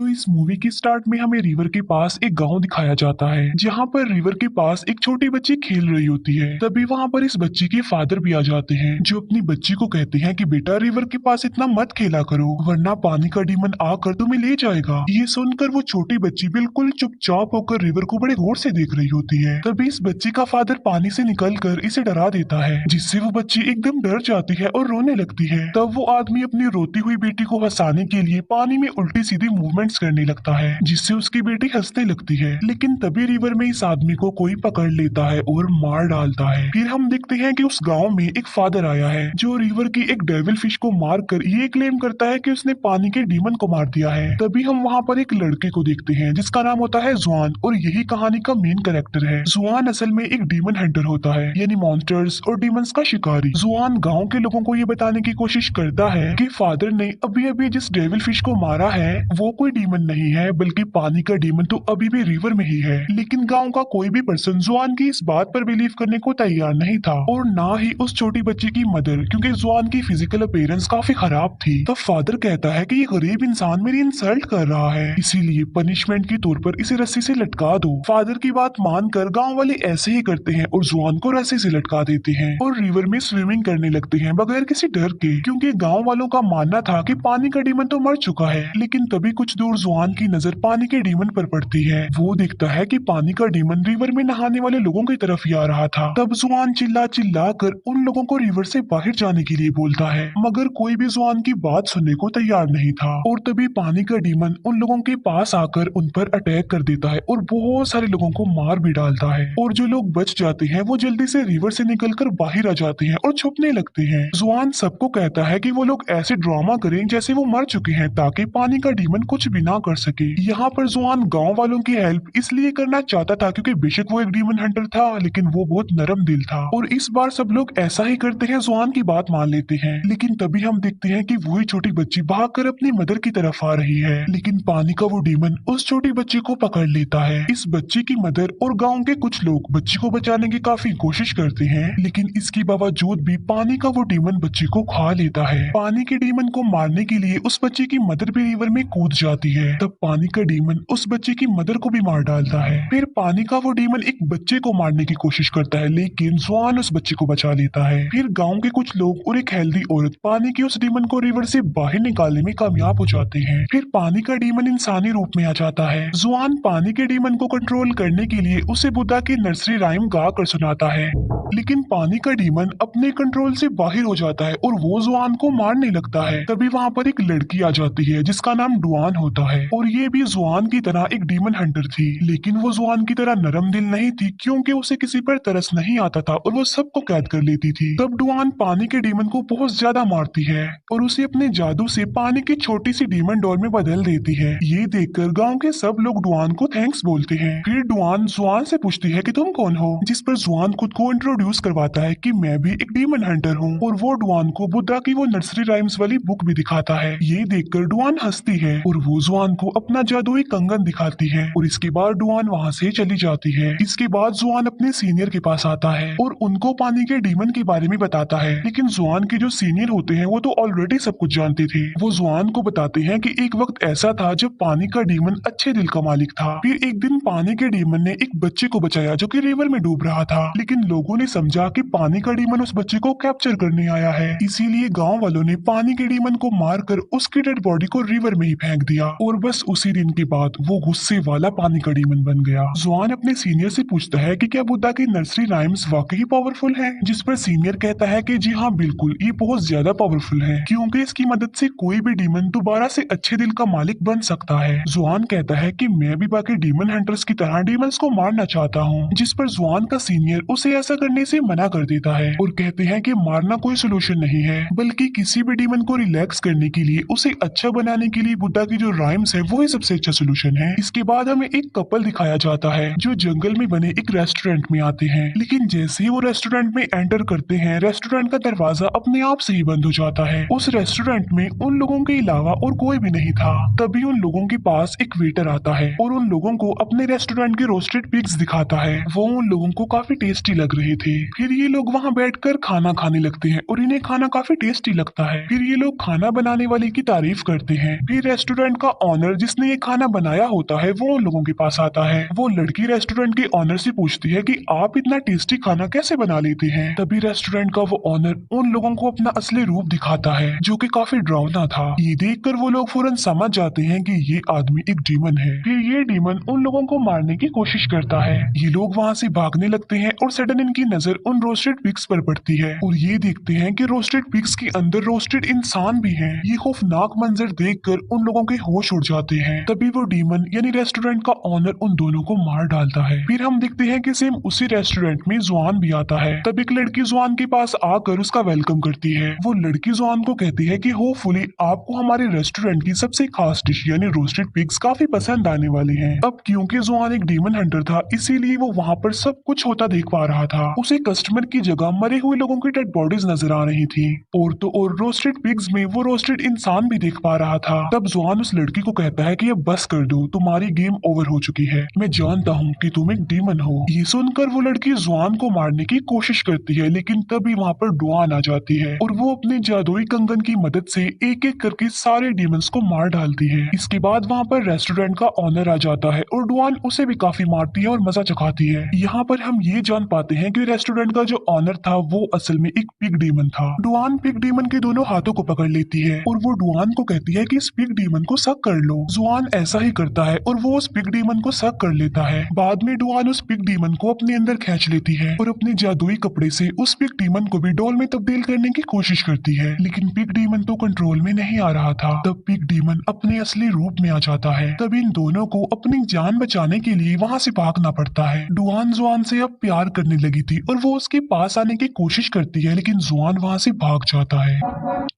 तो इस मूवी की स्टार्ट में हमें रिवर के पास एक गांव दिखाया जाता है जहां पर रिवर के पास एक छोटी बच्ची खेल रही होती है। तभी वहां पर इस बच्ची के फादर भी आ जाते हैं जो अपनी बच्ची को कहते हैं कि बेटा रिवर के पास इतना मत खेला करो वरना पानी का डीमन आकर तुम्हें ले जाएगा। ये सुनकर वो छोटी बच्ची बिल्कुल चुपचाप होकर रिवर को बड़े गौर से देख रही होती है। तभी इस बच्ची का फादर पानी से निकलकर इसे डरा देता है जिससे वो बच्ची एकदम डर जाती है और रोने लगती है। तब वो आदमी अपनी रोती हुई बेटी को हंसाने के लिए पानी में उल्टी सीधी मूवमेंट्स करने लगता है जिससे उसकी बेटी हंसने लगती है। लेकिन तभी रिवर में इस आदमी को कोई पकड़ लेता है और मार डालता है। फिर हम देखते हैं कि उस गांव में एक फादर आया है जो रिवर की एक डेविल फिश को मारकर ये क्लेम करता है कि उसने पानी के डीमन को मार दिया है। तभी हम वहाँ पर एक लड़के को देखते हैं जिसका नाम होता है जुआन और यही कहानी का मेन कैरेक्टर है। जुआन असल में एक डीमन हंटर होता है यानी मॉन्स्टर्स और डीमंस का शिकारी। जुआन गांव के लोगों को ये बताने की कोशिश करता है कि फादर ने अभी अभी जिस डेविल फिश को मारा है वो कोई डीमन नहीं है बल्कि पानी का डीमन तो अभी भी रिवर में ही है। लेकिन गांव का कोई भी पर्सन जुआन की इस बात पर बिलीव करने को तैयार नहीं था और ना ही उस छोटी बच्ची की मदर, क्योंकि जुआन की फिजिकल अपीयरेंस काफी खराब थी। तब फादर कहता है कि ये गरीब इंसान मेरी इंसल्ट कर रहा है इसीलिए पनिशमेंट के तौर पर इसे रस्सी से लटका दो। फादर की बात मानकर गांव वाले ऐसे ही करते हैं और जुआन को रस्सी से लटका देते हैं और रिवर में स्विमिंग करने लगते हैं बगैर किसी डर के, क्योंकि गांव वालों का मानना था कि पानी का डीमन तो मर चुका है। लेकिन तभी कुछ दूर जुआन की नजर पानी के डीमन पर पड़ती है। वो देखता है कि पानी का डीमन रिवर में नहाने वाले लोगों की तरफ ही आ रहा था। तब जुआन चिल्ला चिल्ला कर उन लोगों को रिवर से बाहर जाने के लिए बोलता है मगर कोई भी जुआन की बात सुनने को तैयार नहीं था। और तभी पानी का डीमन उन लोगों के पास आकर उन पर अटैक कर देता है और बहुत सारे लोगों को मार भी डालता है। और जो लोग बच जाते हैं वो जल्दी से रिवर से निकलकर बाहर आ जाते हैं और छुपने लगते हैं। जुआन सबको कहता है कि वो लोग ऐसे ड्रामा करें जैसे वो मर चुके हैं ताकि पानी का डीमन कुछ भी ना कर सके। यहाँ पर जुआन गांव वालों की हेल्प इसलिए करना चाहता था क्योंकि बेशक वो एक डीमन हंटर था लेकिन वो बहुत नरम दिल था और इस बार सब लोग ऐसा ही करते हैं, जुआन की बात मान लेते हैं। लेकिन तभी हम देखते हैं कि वही छोटी बच्ची भागकर अपनी मदर की तरफ आ रही है लेकिन पानी का वो डीमन उस छोटी बच्ची को पकड़ लेता है। इस बच्ची की मदर और गांव के कुछ लोग बच्ची को बचाने की काफी कोशिश करते हैं लेकिन इसके बावजूद भी पानी का वो डीमन बच्ची को खा लेता है। पानी के डीमन को मारने के लिए उस बच्ची की मदर भी रिवर में कूद जाती है। तब पानी का डीमन उस बच्चे की मदर को भी मार डालता है। फिर पानी का वो डीमन एक बच्चे को मारने की कोशिश करता है लेकिन जुआन उस बच्चे को बचा लेता है। फिर गांव के कुछ लोग और एक हेल्दी औरत पानी के उस डीमन को रिवर से बाहर निकालने में कामयाब हो जाते हैं। फिर पानी का डीमन इंसानी रूप में आ जाता है। जुआन पानी के डीमन को कंट्रोल करने के लिए उसे बुद्धा की नर्सरी राइम गा कर सुनाता है लेकिन पानी का डीमन अपने कंट्रोल से बाहर हो जाता है और वो जुआन को मारने लगता है। तभी वहाँ पर एक लड़की आ जाती है जिसका नाम डुआन होता है और ये भी जुआन की तरह एक डीमन हंटर थी लेकिन वो जुआन की तरह नरम दिल नहीं थी क्योंकि उसे किसी पर तरस नहीं आता था और वो सबको कैद कर लेती थी। तब डुआन पानी के डीमन को बहुत ज्यादा मारती है और उसे अपने जादू से पानी की छोटी सी डीमन डॉल में बदल देती है। ये देखकर गांव के सब लोग डुआन को थैंक्स बोलते हैं। फिर डुआन जुआन से पूछती है कि तुम कौन हो, जिस पर जुआन खुद को इंट्रोड्यूस करवाता है कि मैं भी एक डीमन हंटर हूँ और वो डुआन को बुद्धा की वो नर्सरी राइम्स वाली बुक भी दिखाता है। ये देखकर डुआन हंसती है और वो जुआन को अपना जादुई कंगन दिखाती है और इसके बाद डुआन वहाँ से चली जाती है। इसके बाद जुआन अपने सीनियर के पास आता है और उनको पानी के डीमन के बारे में बताता है लेकिन जुआन के जो सीनियर होते हैं वो तो ऑलरेडी सब कुछ जानते थे। वो जुआन को बताते हैं कि एक वक्त ऐसा था जब पानी का डीमन अच्छे दिल का मालिक था। फिर एक दिन पानी के डीमन ने एक बच्चे को बचाया जो कि रिवर में डूब रहा था लेकिन लोगों ने समझा कि पानी का डीमन उस बच्चे को कैप्चर करने आया है, इसीलिए गांव वालों ने पानी के डीमन को मारकर उसकी डेड बॉडी को रिवर में ही फेंक दिया और बस उसी दिन के बाद वो गुस्से वाला पानी का डीमन बन गया। जुआन अपने सीनियर से पूछता है कि क्या बुद्धा की नर्सरी राइम्स वाकई पावरफुल है, जिस पर सीनियर कहता है कि जी हाँ बिल्कुल, ये बहुत ज्यादा पावरफुल है क्योंकि इसकी मदद से कोई भी डीमन दोबारा से अच्छे दिल का मालिक बन सकता है। जुआन कहता है कि मैं भी बाकी डीमन हंटर्स की तरह डीमंस को मारना चाहता हूँ, जिस पर जुआन का सीनियर उसे ऐसा करने से मना कर देता है और कहते हैं कि मारना कोई सोल्यूशन नहीं है बल्कि किसी भी डीमन को रिलैक्स करने के लिए, उसे अच्छा बनाने के लिए बुद्धा की जो राइम्स है वो ही सबसे अच्छा सोल्यूशन है। इसके बाद हमें एक कपल दिखाया जाता है जो जंगल में बने एक रेस्टोरेंट में आते हैं लेकिन जैसे ही वो रेस्टोरेंट में एंटर करते हैं रेस्टोरेंट का दरवाजा अपने आप से ही बंद हो जाता है। उस रेस्टोरेंट में उन लोगों के अलावा और कोई भी नहीं था। तभी उन लोगों के पास एक वेटर आता है और उन लोगों को अपने रेस्टोरेंट के रोस्टेड पिग्स दिखाता है। वो उन लोगों को काफी टेस्टी लग रहे थे। फिर ये लोग वहाँ बैठकर खाना खाने लगते हैं और इन्हें खाना काफी टेस्टी लगता है। फिर ये लोग खाना बनाने वाले की तारीफ करते हैं। फिर रेस्टोरेंट का ऑनर जिसने ये खाना बनाया होता है वो उन लोगों के पास आता है। वो लड़की रेस्टोरेंट के ऑनर से पूछती है कि आप इतना टेस्टी खाना कैसे बना लेते हैं। तभी रेस्टोरेंट का वो ऑनर उन लोगों को अपना असली रूप दिखाता है जो कि काफी डरावना था। ये देखकर वो लोग फौरन समझ जाते हैं कि ये आदमी एक डीमन है। फिर ये डीमन उन लोगों को मारने की कोशिश करता है। ये लोग वहाँ से भागने लगते हैं और सडन इनकी नजर उन रोस्टेड पिग्स पर पड़ती है और ये देखते हैं कि रोस्टेड पिग्स के अंदर रोस्टेड इंसान भी हैं। ये खौफनाक मंजर देखकर उन लोगों के होश उड़ जाते हैं। तभी वो डीमन यानी रेस्टोरेंट का ऑनर उन दोनों को मार डालता है। फिर हम देखते हैं कि सेम उसी रेस्टोरेंट में जुआन भी आता है। तब एक लड़की जुआन के पास आकर उसका वेलकम करती है। वो लड़की जुआन को कहती है कि होपफुली आपको हमारे रेस्टोरेंट की सबसे खास डिश यानी रोस्टेड पिग्स काफी पसंद आने वाली हैं। अब क्योंकि जुआन एक डीमन हंटर था इसीलिए वो वहाँ पर सब कुछ होता देख पा रहा था। उसे कस्टमर की जगह मरे हुए लोगों की डेड बॉडीज नजर आ रही थी और तो और रोस्टेड पिग्स में वो रोस्टेड इंसान भी देख पा रहा था। तब जुआन उस लड़की को कहता है कि अब बस कर दो, तुम्हारी गेम ओवर हो चुकी है। मैं जानता हूँ कि तुम एक डीमन हो। ये सुनकर वो लड़की जुआन को मारने की कोशिश करती है लेकिन तभी वहाँ पर डुआन आ जाती है और वो अपने जादुई कंगन की मदद से एक एक करके सारे डीमंस को मार डालती है। इसके बाद वहाँ पर रेस्टोरेंट का ऑनर आ जाता है और डुआन उसे भी काफी मारती है और मजा चखाती है। यहाँ पर हम ये जान पाते हैं कि रेस्टोरेंट का जो ऑनर था वो असल में एक पिग डीमन था। डुआन पिग डीमन के दोनों हाथों को पकड़ लेती है और वो डुआन को कहती है कि इस पिग डीमन को सक कर लो। जुआन ऐसा ही करता है और वो उस पिग डीमन को सक कर लेता है। बाद में डुआन उस पिग डीमन को अपने अंदर खींच लेती है और अपने जादुई कपड़े से उस पिग डीमन को भी डॉल में तब्दील करने की कोशिश करती है लेकिन पिग डीमन तो कंट्रोल में नहीं आ रहा था। तब पिग डीमन अपने असली रूप में आ जाता है। तब इन दोनों को अपनी जान बचाने के लिए वहाँ से भागना पड़ता है। डुआन जुआन से अब प्यार करने लगी थी और वो उसके पास आने की कोशिश करती है लेकिन जुआन वहाँ से भाग जाता है।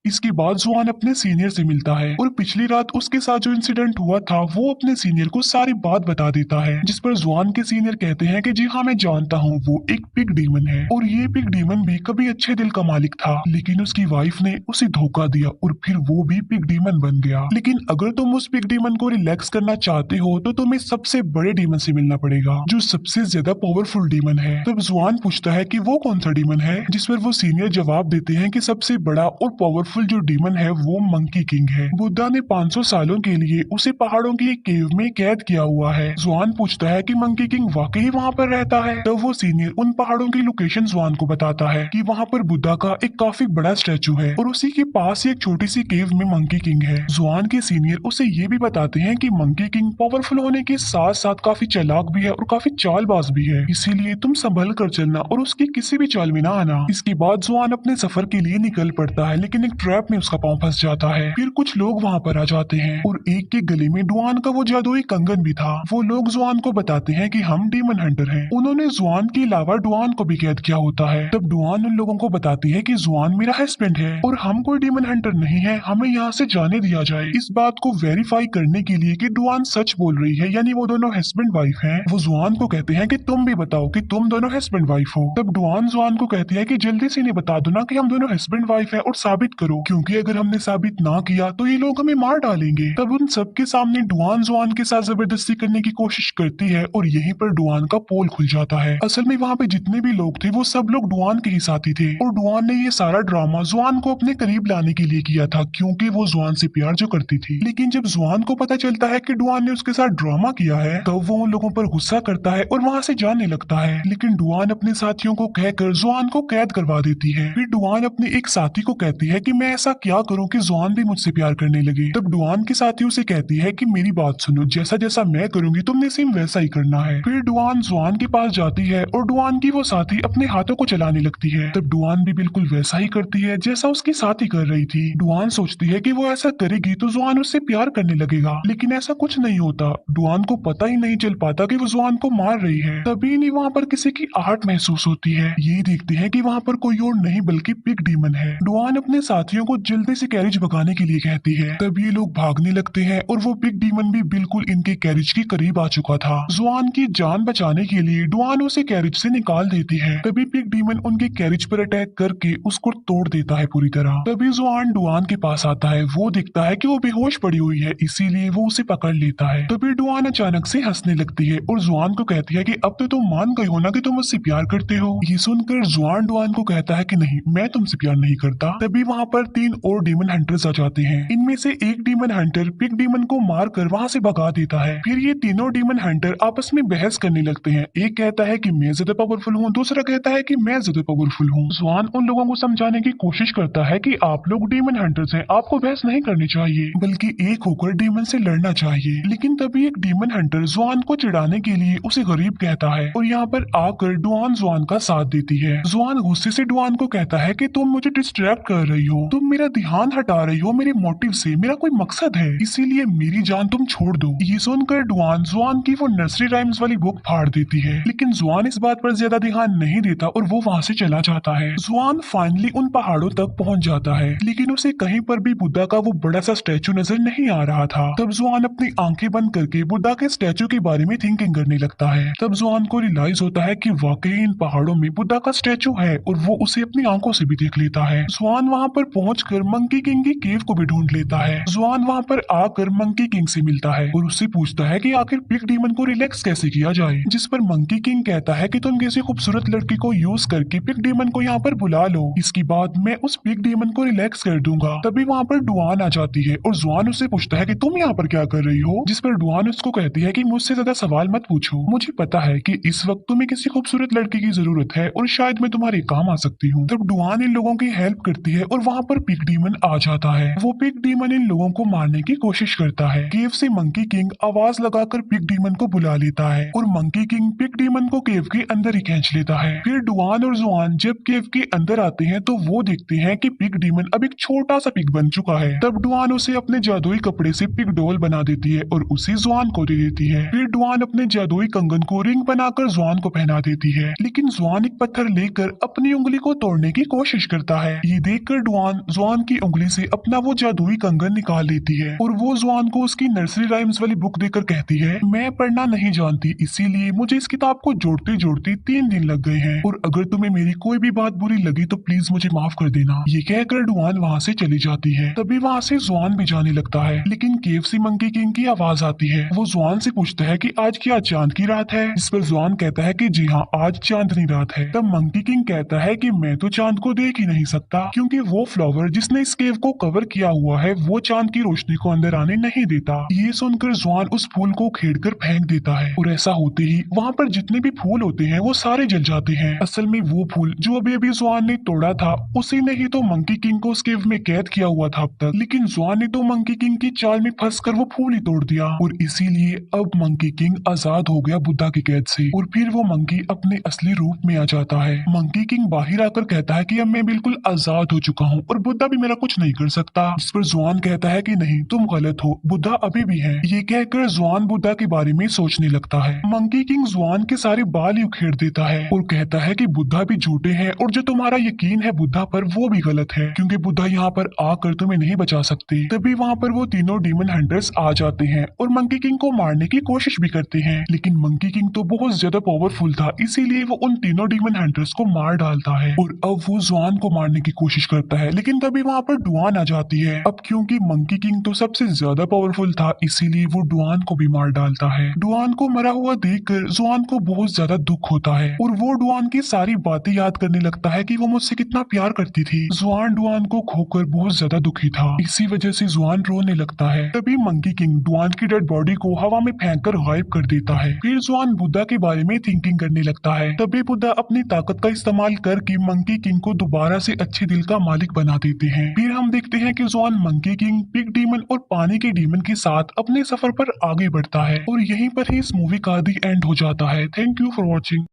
इसके बाद जुआन अपने सीनियर से मिलता है और पिछली रात उसके साथ जो इंसिडेंट हुआ था वो अपने सीनियर को सारी बात बता देता है, जिस पर जुआन के सीनियर कहते हैं कि जी हाँ मैं जानता हूँ वो एक पिग डीमन है और ये पिग डीमन भी कभी अच्छे दिल का मालिक था लेकिन उसकी वाइफ ने उसे धोखा दिया और फिर वो भी पिग डीमन बन गया। लेकिन अगर तुम उस पिग डीमन को रिलैक्स करना चाहते हो तो तुम्हें सबसे बड़े डीमन से मिलना पड़ेगा जो सबसे ज्यादा पावरफुल डीमन है। तब जुआन पूछता है कि वो कौन सा डीमन है, जिस पर वो सीनियर जवाब देते हैं कि सबसे बड़ा और पावरफुल जो डीमन है वो मंकी किंग है। बुद्धा ने 500 सालों के लिए उसे पहाड़ों की एक केव में कैद किया हुआ है। जुआन पूछता है कि मंकी किंग वाकई वहाँ पर रहता है। तब वो सीनियर उन पहाड़ों की लोकेशन जुआन को बताता है कि वहाँ पर बुद्धा का एक काफी बड़ा स्टैचू है और उसी के पास एक छोटी सी केव में मंकी किंग है। जुआन के सीनियर उसे ये भी बताते हैं कि मंकी किंग पावरफुल होने के साथ साथ काफी चालाक भी है और काफी चालबाज भी है, इसीलिए तुम संभल कर चलना और उसकी किसी भी चाल में ना आना। इसके बाद जुआन अपने सफर के लिए निकल पड़ता है लेकिन एक ट्रैप में उसका पांव फंस जाता है। फिर कुछ लोग वहाँ पर आ जाते हैं और एक के गले में डुआन का वो जादुई कंगन भी था। वो लोग जुआन को बताते हैं कि हम डीमन हंटर हैं। उन्होंने जुआन के अलावा डुआन को भी कैद किया होता है। तब डुआन उन लोगों को बताती है कि जुआन मेरा हस्बैंड है और हम कोई डीमन हंटर नहीं है, हमें यहाँ से जाने दिया जाए। इस बात को वेरीफाई करने के लिए कि डुआन सच बोल रही है यानी वो दोनों हस्बैंड वाइफ हैं, वो जुआन को कहते हैं कि तुम भी बताओ कि तुम दोनों हस्बैंड वाइफ हो। तब डुआन जुआन को कहती है कि जल्दी से इन्हें बता दो ना कि हम दोनों हस्बैंड वाइफ हैं और साबित करो, क्योंकि अगर हमने साबित ना किया तो ये लोग हमें मार डालेंगे। तब उन सबके सामने डुआन जुआन के साथ जबरदस्ती करने की कोशिश करती है और यहीं पर डुआन का पोल खुल जाता है। असल में वहाँ पे जितने भी लोग थे वो सब लोग डुआन के ही साथी थे और डुआन ने ये सारा ड्रामा जुआन को अपने करीब लाने के लिए किया था क्योंकि वो जुआन से प्यार जो करती थी। लेकिन जब जुआन को पता चलता है कि डुआन ने उसके साथ ड्रामा किया है तब वो उन लोगों पर गुस्सा करता है और वहाँ से जाने लगता है। लेकिन डुआन अपने साथियों को कहकर जुआन को कैद करवा देती है। फिर डुआन अपने एक साथी को कहती है कि मैं ऐसा क्या करूं कि जुआन भी मुझसे प्यार करने लगे। तब डुआन के साथी उसे कहती है कि मेरी बात सुनो, जैसा जैसा मैं करूंगी तुमने सेम वैसा ही करना है। फिर डुआन जुआन के पास जाती है और डुआन की वो साथी अपने हाथों को चलाने लगती है। तब डुआन भी बिल्कुल वैसा ही करती है जैसा उसकी साथी कर रही थी। डुआन सोचती है कि वो ऐसा करेगी तो जुआन उससे प्यार करने लगेगा, लेकिन ऐसा कुछ नहीं होता। डुआन को पता ही नहीं चल पाता कि वो जुआन को मार रही है। तभी नहीं वहाँ पर किसी की आहट महसूस होती है। ये देखते हैं कि वहाँ पर कोई और नहीं बल्कि पिग डीमन है। डुआन अपने साथियों को जल्दी से कैरिज भगाने के लिए कहती है। तब ये लोग भागने लगते हैं और वो पिग डीमन भी बिल्कुल इनके कैरिज के करीब आ चुका था। जुआन की जान बचाने के लिए डुआन उसे कैरिज से निकाल देती है। तभी पिग डीमन उनके कैरिज पर अटैक करके उसको तोड़ देता है पूरी तरह। तभी जुआन डुआन के पास आता है। वो दिखता है कि वो बेहोश पड़ी हुई है, इसीलिए वो उसे पकड़ लेता है। तभी डुआन अचानक से हंसने लगती है और जुआन को कहती है कि अब तो तुम मान गए हो ना कि तुम मुझसे प्यार करते हो। ये सुनकर जुआन डुआन को कहता है कि नहीं, मैं तुमसे प्यार नहीं करता। तभी वहाँ पर 3 और डीमन हंटर्स आ जाते हैं। इनमें से एक demon Hunter Hunter pig demon को मार कर वहाँ से भगा देता है। फिर ये तीनों डीमन हंटर आपस में बहस करने लगते हैं। एक कहता है कि मैं ज्यादा पावरफुल हूँ, दूसरा कहता है कि मैं ज्यादा पावरफुल हूँ। स्वान उन लोगों को समझाने की कोशिश करता है कि आप लोग डीमन हंटर्स हैं, आपको बहस नहीं करनी चाहिए बल्कि एक होकर डीमन से लड़ना चाहिए। लेकिन तभी एक डीमन हंटर जुआन को चिढ़ाने के लिए उसे गरीब कहता है और यहाँ पर आकर डुआन जुआन का साथ देती है। जुआन गुस्से से डुआन को कहता है कि तुम मुझे डिस्ट्रैक्ट कर रही हो, तुम मेरा ध्यान हटा रही हो मेरे मोटिव से, मेरा कोई मकसद है, इसीलिए मेरी जान तुम छोड़ दो। ये सुनकर डुआन जुआन की वो नर्सरी राइम्स वाली बुक फाड़ देती है, लेकिन जुआन इस बात पर ज्यादा ध्यान नहीं देता और वो वहाँ से चला जाता है। जुआन फाइनली उन पहाड़ों तक पहुँच जाता है, लेकिन उसे कहीं पर भी बुद्धा का वो बड़ा सा स्टैचू नजर नहीं आ रहा था। तब जुआन अपनी आंखें बंद करके बुद्धा के स्टैचू के बारे में थिंकिंग करने लगता है। तब जुआन को रियलाइज होता है कि वाकई इन पहाड़ों में बुद्धा का स्टैचू है और वो उसे अपनी आंखों से भी देख लेता है। जुआन वहाँ पर पहुंचकर मंकी किंग की केव को भी ढूंढ लेता है। जुआन वहाँ पर आकर मंकी किंग से मिलता है और उससे पूछता है कि आखिर पिग डीमन को रिलैक्स कैसे किया जाए, जिस पर मंकी किंग कहता है कि तुम किसी खूबसूरत लड़की को यूज करके पिग डीमन को यहाँ पर बुला लो, इसके बाद मैं उस पिग डीमन को रिलैक्स कर दूंगा। तभी वहाँ पर डुआन आ जाती है और जुआन उससे पूछता है कि तुम यहाँ पर क्या कर रही हो, जिस पर डुआन उसको कहती है कि मुझसे ज्यादा सवाल मत पूछो, मुझे पता है कि इस वक्त तुम्हें किसी खूबसूरत लड़की की जरूरत है और शायद मैं तुम्हारे काम आ सकती हूँ। तब डुआन इन लोगों की हेल्प करती है और वहाँ पर पिग डीमन आ जाता है। वो पिग डीमन इन लोगों को मारने की कोशिश करता है। केव से मंकी किंग आवाज लगाकर पिग डीमन को बुला लेता है और मंकी किंग पिग डीमन को केव के अंदर ही खींच लेता है। फिर डुआन और जुआन जब केव के अंदर आते हैं तो वो देखते हैं कि पिग डीमन अब एक छोटा सा पिग बन चुका है। तब डुआन उसे अपने जादुई कपड़े से पिग डॉल बना देती है और उसे जुआन को दे देती है। फिर डुआन अपने जादुई कंगन को रिंग बनाकर जुआन को पहना देती है, लेकिन जुआन एक पत्थर लेकर अपनी उंगली को तोड़ने की कोशिश करता है। ये देखकर डुआन जुआन की उंगली से अपना वो जादुई कंगन निकाल लेती है और वो जुआन को उसकी नर्सरी राइम्स वाली बुक देकर कहती है, मैं पढ़ना नहीं जानती, इसीलिए मुझे इस किताब को जोड़ते जोड़ते 3 दिन लग गए हैं और अगर तुम्हें मेरी कोई भी बात बुरी लगी तो प्लीज मुझे माफ कर देना। ये कहकर डुआन वहाँ से चली जाती है। तभी वहाँ से जुआन भी जाने लगता है, लेकिन केव से मंकी किंग की आवाज आती है। वो जुआन से पूछता है कि आज क्या चांद की रात है, इस पर जुआन कहता है कि जी हाँ, आज चांदनी रात है। तब मंकी किंग कहता है कि मैं तो चांद को देख ही नहीं सकता, क्योंकि वो फ्लावर जिसने इस केव को कवर किया हुआ है वो चांद की रोशनी को अंदर आने नहीं देता। ये सुनकर जुआन उस फूल को खेड़कर फेंक देता है और ऐसा होते ही वहाँ पर जितने भी फूल होते हैं वो सारे जल जाते हैं। असल में वो फूल जो अभी अभी जुआन ने तोड़ा था उसी ने ही तो मंकी किंग को उस केव में कैद किया हुआ था अब तक, लेकिन जुआन ने तो मंकी किंग की चाल में फंसकर वो फूल ही तोड़ दिया और इसीलिए अब मंकी किंग आजाद हो गया बुद्धा की कैद से और फिर वो मंकी अपने असली रूप में आ जाता है। मंकी किंग बाहर आकर कहता है कि अब मैं बिल्कुल आजाद हो चुका हूँ और बुद्धा भी मेरा कुछ नहीं कर सकता, जिस पर जुआन कहता है कि नहीं, तुम गलत हो, बुद्धा अभी भी है। ये कहकर जुआन बुद्धा के बारे में सोचने लगता है। मंकी किंग जुआन के सारे बाल ही उखेड़ देता है और कहता है कि बुद्धा भी झूठे हैं और जो तुम्हारा यकीन है बुद्धा पर वो भी गलत है, क्योंकि बुद्धा यहाँ पर आकर तुम्हें नहीं बचा सकते। तभी वहाँ पर वो तीनों डीमन हंटर्स आ जाते हैं और मंकी किंग को मारने की कोशिश भी करते हैं, लेकिन मंकी किंग तो बहुत ज्यादा पावरफुल था, इसीलिए वो उन तीनों डीमन हंटर्स को मार डालता है और अब वो जुआन को मारने की कोशिश करता है, लेकिन तभी वहाँ पर डुआन आ जाती है। अब क्योंकि मंकी किंग तो सबसे ज्यादा पावरफुल था इसीलिए वो डुआन को भी मार डालता है। डुआन को मरा हुआ देखकर जुआन को बहुत ज्यादा दुख होता है और वो डुआन की सारी बातें याद करने लगता है कि वो मुझसे कितना प्यार करती थी। जुआन डुआन को खोकर बहुत ज्यादा दुखी था, इसी वजह से जुआन रोने लगता है। तभी मंकी किंग डुआन की डेड बॉडी को हवा में फेंककर गायब कर देता है। फिर जुआन बुद्धा के बारे में थिंकिंग करने लगता है। तभी बुद्धा अपनी ताकत का इस्तेमाल करके मंकी किंग को दोबारा से अच्छे दिल का मालिक बना देते हैं। फिर हम देखते हैं कि जुआन मंकी किंग, पिग डीमन और पानी के डीमन के साथ अपने सफर पर आगे बढ़ता है और यहीं पर ही इस मूवी का दी एंड हो जाता है। Thank you for watching.